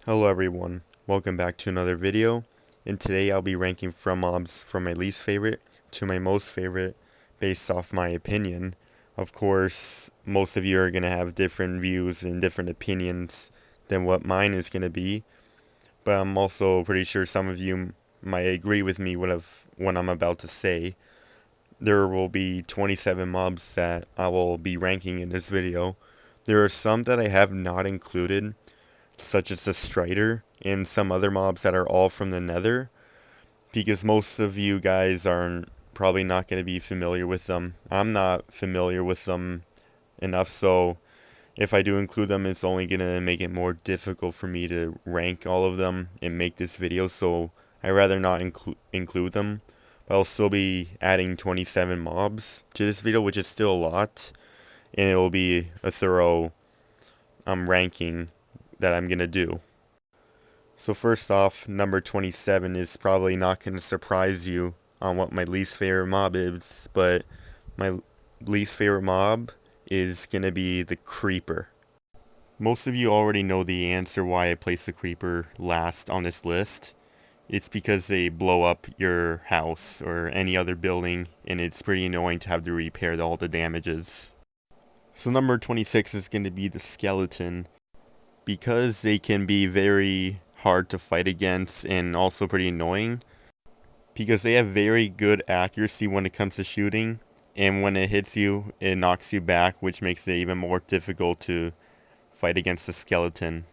Hello everyone, welcome back to another video, and today I'll be ranking from mobs from my least favorite to my most favorite based off my opinion. Of course, most of you are going to have different views and different opinions than what mine is going to be, but I'm also pretty sure some of you might agree with me what I'm about to say. There will be 27 mobs that I will be ranking in this video. There are some that I have not included, such as the Strider and some other mobs that are all from the Nether, because most of you guys are probably not going to be familiar with them. I'm not familiar with them enough, so if I do include them, it's only going to make it more difficult for me to rank all of them and make this video, so I'd rather not include them. But I'll still be adding 27 mobs to this video, which is still a lot, and it will be a thorough ranking that I'm going to do. So first off, number 27 is probably not going to surprise you on what my least favorite mob is, but my least favorite mob is going to be the Creeper. Most of you already know the answer why I placed the Creeper last on this list. It's because they blow up your house or any other building, and it's pretty annoying to have to repair all the damages. So number 26 is going to be the Skeleton. Because they can be very hard to fight against and also pretty annoying, because they have very good accuracy when it comes to shooting, and when it hits you, it knocks you back, which makes it even more difficult to fight against the Skeleton.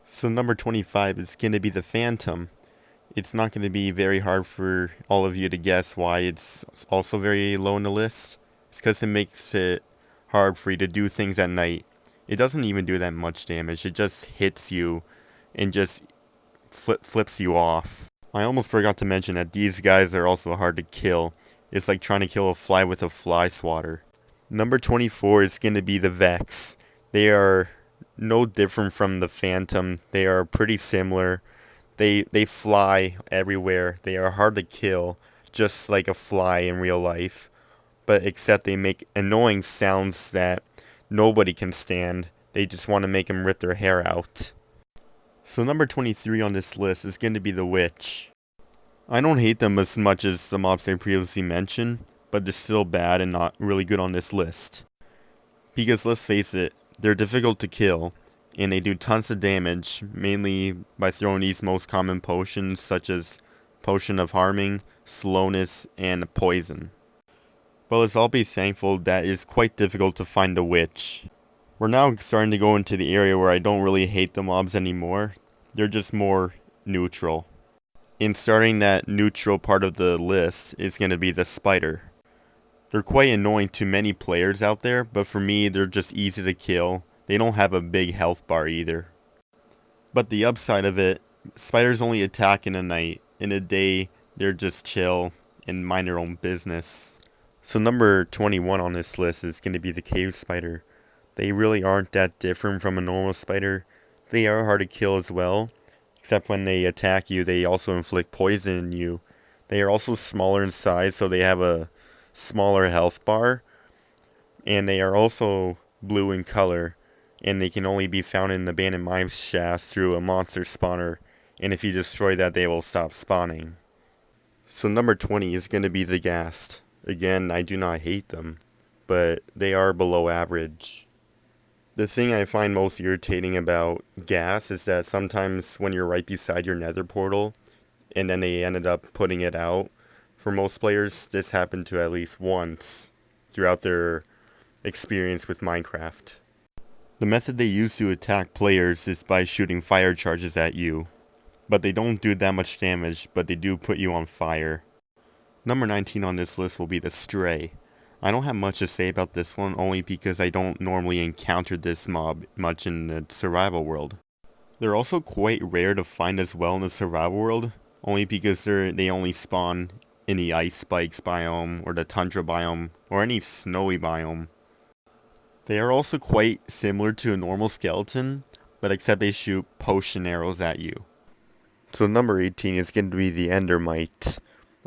So number 25 is going to be the Phantom. It's not going to be very hard for all of you to guess why it's also very low in the list. It's because it makes it hard for you to do things at night. It doesn't even do that much damage. It just hits you and just flips you off. I almost forgot to mention that these guys are also hard to kill. It's like trying to kill a fly with a fly swatter. Number 24 is going to be the Vex. They are no different from the Phantom. They are pretty similar. They fly everywhere. They are hard to kill, just like a fly in real life. But except they make annoying sounds that nobody can stand. They just want to make them rip their hair out. So number 23 on this list is going to be the Witch. I don't hate them as much as the mobs I previously mentioned, but they're still bad and not really good on this list. Because let's face it, they're difficult to kill, and they do tons of damage, mainly by throwing these most common potions such as Potion of Harming, Slowness, and Poison. But let's all be thankful that it is quite difficult to find a witch. We're now starting to go into the area where I don't really hate the mobs anymore. They're just more neutral. And starting that neutral part of the list is going to be the Spider. They're quite annoying to many players out there, but for me they're just easy to kill. They don't have a big health bar either. But the upside of it, spiders only attack in the night. In the day, they're just chill and mind their own business. So number 21 on this list is going to be the Cave Spider. They really aren't that different from a normal spider. They are hard to kill as well, except when they attack you, they also inflict poison in you. They are also smaller in size, so they have a smaller health bar, and they are also blue in color, and they can only be found in abandoned mine shafts through a monster spawner, and if you destroy that, they will stop spawning. So number 20 is going to be the Ghast. Again, I do not hate them, but they are below average. The thing I find most irritating about gas is that sometimes when you're right beside your nether portal, and then they ended up putting it out, for most players, this happened to at least once throughout their experience with Minecraft. The method they use to attack players is by shooting fire charges at you, but they don't do that much damage, but they do put you on fire. Number 19 on this list will be the Stray. I don't have much to say about this one, only because I don't normally encounter this mob much in the survival world. They're also quite rare to find as well in the survival world, only because they only spawn in the ice spikes biome, or the tundra biome, or any snowy biome. They are also quite similar to a normal skeleton, but except they shoot potion arrows at you. So number 18 is going to be the Endermite.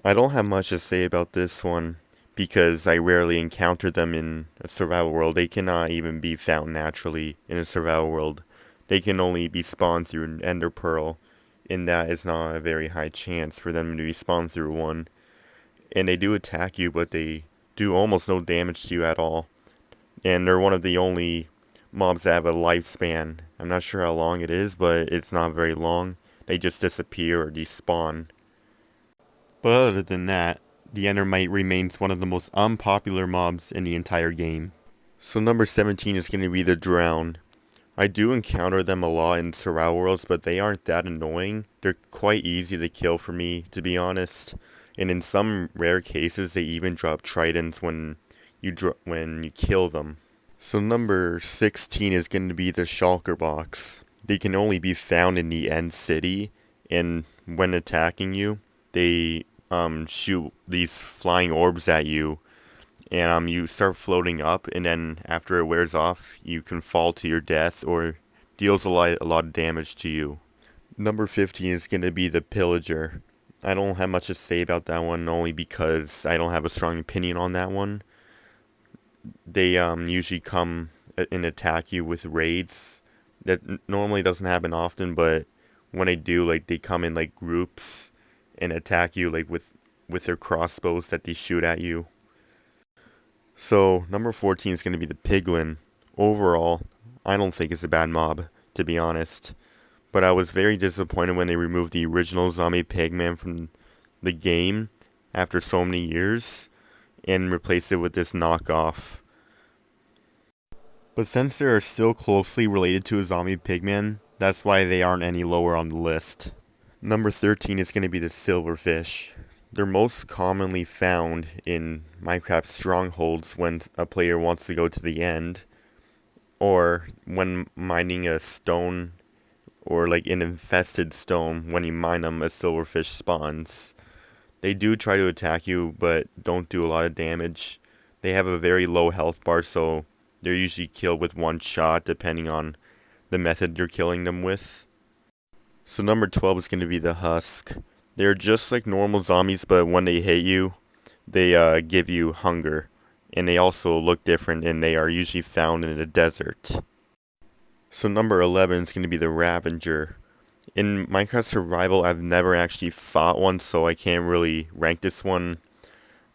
I don't have much to say about this one, because I rarely encounter them in a survival world. They cannot even be found naturally in a survival world, they can only be spawned through an ender pearl, and that is not a very high chance for them to be spawned through one. And they do attack you, but they do almost no damage to you at all. And they're one of the only mobs that have a lifespan. I'm not sure how long it is, but it's not very long. They just disappear or despawn. But other than that, the Endermite remains one of the most unpopular mobs in the entire game. So number 17 is going to be the Drown. I do encounter them a lot in survival worlds, but they aren't that annoying. They're quite easy to kill for me, to be honest. And in some rare cases, they even drop tridents when you kill them. So number 16 is going to be the Shulker box. They can only be found in the end city, and when attacking you, they shoot these flying orbs at you, and you start floating up, and then after it wears off, you can fall to your death or deals a lot of damage to you. Number 15 is going to be the Pillager. I don't have much to say about that one, only because I don't have a strong opinion on that one. They usually come and attack you with raids. That normally doesn't happen often, but when they do, like, they come in like groups and attack you like with their crossbows that they shoot at you. So number 14 is going to be the Piglin. Overall, I don't think it's a bad mob, to be honest. But I was very disappointed when they removed the original zombie pigman from the game after so many years and replaced it with this knockoff. But since they are still closely related to a zombie pigman, that's why they aren't any lower on the list. Number 13 is going to be the Silverfish. They're most commonly found in Minecraft strongholds when a player wants to go to the end, or when mining a stone, or like an infested stone. When you mine them, a silverfish spawns. They do try to attack you, but don't do a lot of damage. They have a very low health bar, so they're usually killed with one shot, depending on the method you're killing them with. So number 12 is going to be the Husk. They're just like normal zombies, but when they hit you, they give you hunger. And they also look different, and they are usually found in the desert. So number 11 is going to be the Ravager. In Minecraft Survival, I've never actually fought one, so I can't really rank this one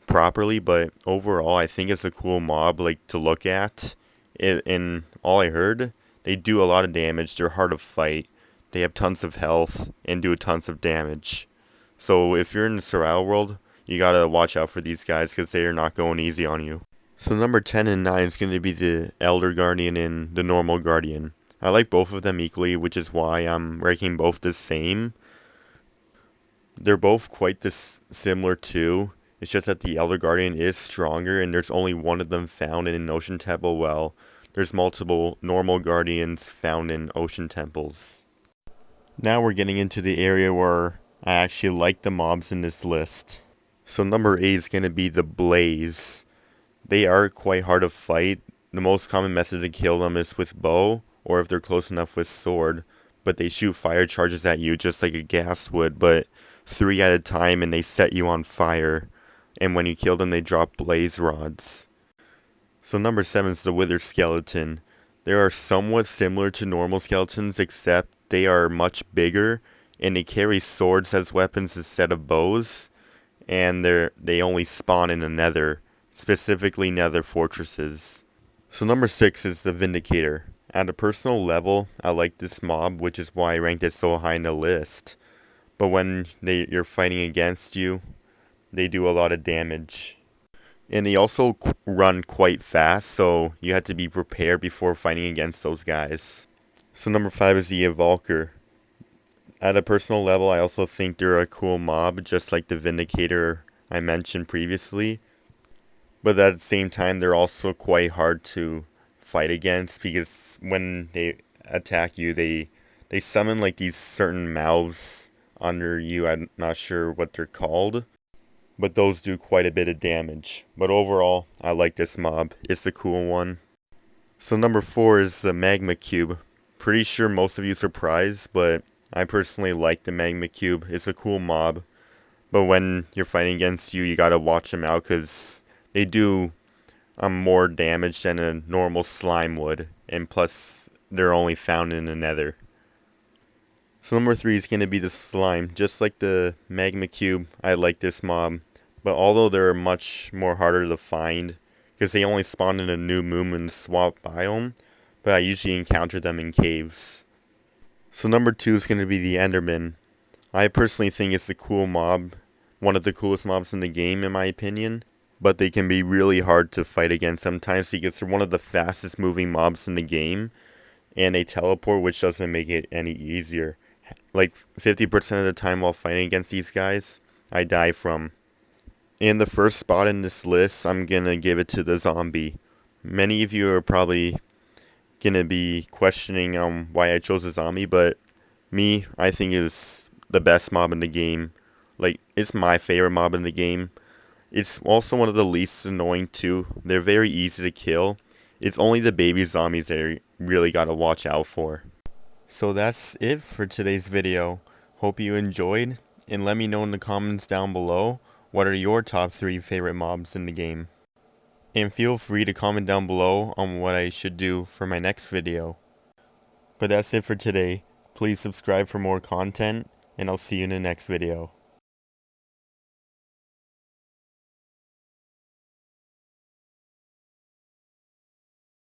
properly. But overall, I think it's a cool mob like to look at. In all I heard, they do a lot of damage. They're hard to fight. They have tons of health and do tons of damage. So if you're in the survival world, you gotta watch out for these guys because they are not going easy on you. So number 10 and 9 is going to be the Elder Guardian and the Normal Guardian. I like both of them equally, which is why I'm ranking both the same. They're both quite similar too. It's just that the Elder Guardian is stronger, and there's only one of them found in an ocean temple. Well, there's multiple Normal Guardians found in ocean temples. Now we're getting into the area where I actually like the mobs in this list. So number 8 is going to be the Blaze. They are quite hard to fight. The most common method to kill them is with bow, or if they're close enough with sword. But they shoot fire charges at you just like a ghast would, but 3 at a time, and they set you on fire. And when you kill them, they drop blaze rods. So number 7 is the Wither Skeleton. They are somewhat similar to normal skeletons, except they are much bigger, and they carry swords as weapons instead of bows. And they only spawn in the nether, specifically nether fortresses. So number 6 is the Vindicator. At a personal level, I like this mob, which is why I ranked it so high in the list. But when you're fighting against you, they do a lot of damage. And they also run quite fast, so you have to be prepared before fighting against those guys. So number 5 is the Evolker. At a personal level, I also think they're a cool mob, just like the Vindicator I mentioned previously. But at the same time, they're also quite hard to fight against, because when they attack you, they summon like these certain mouths under you. I'm not sure what they're called, but those do quite a bit of damage. But overall, I like this mob. It's the cool one. So number 4 is the Magma Cube. Pretty sure most of you are surprised, but I personally like the Magma Cube. It's a cool mob. But when you're fighting against you gotta watch them out, because they do more damage than a normal slime would. And plus, they're only found in the nether. So number 3 is going to be the slime. Just like the magma cube, I like this mob. But although they're much more harder to find, because they only spawn in a new moon and swamp biome, but I usually encounter them in caves. So number 2 is going to be the Enderman. I personally think it's a cool mob, one of the coolest mobs in the game in my opinion, but they can be really hard to fight against sometimes because they're one of the fastest moving mobs in the game, and they teleport, which doesn't make it any easier. Like 50% of the time while fighting against these guys, I die from. And the first spot in this list, I'm gonna give it to the zombie. Many of you are probably gonna be questioning why I chose a zombie, but me, I think is the best mob in the game. Like, it's my favorite mob in the game. It's also one of the least annoying too. They're very easy to kill. It's only the baby zombies that you really gotta watch out for. So that's it for today's video. Hope you enjoyed, and let me know in the comments down below what are your top 3 favorite mobs in the game. And feel free to comment down below on what I should do for my next video. But that's it for today. Please subscribe for more content, and I'll see you in the next video.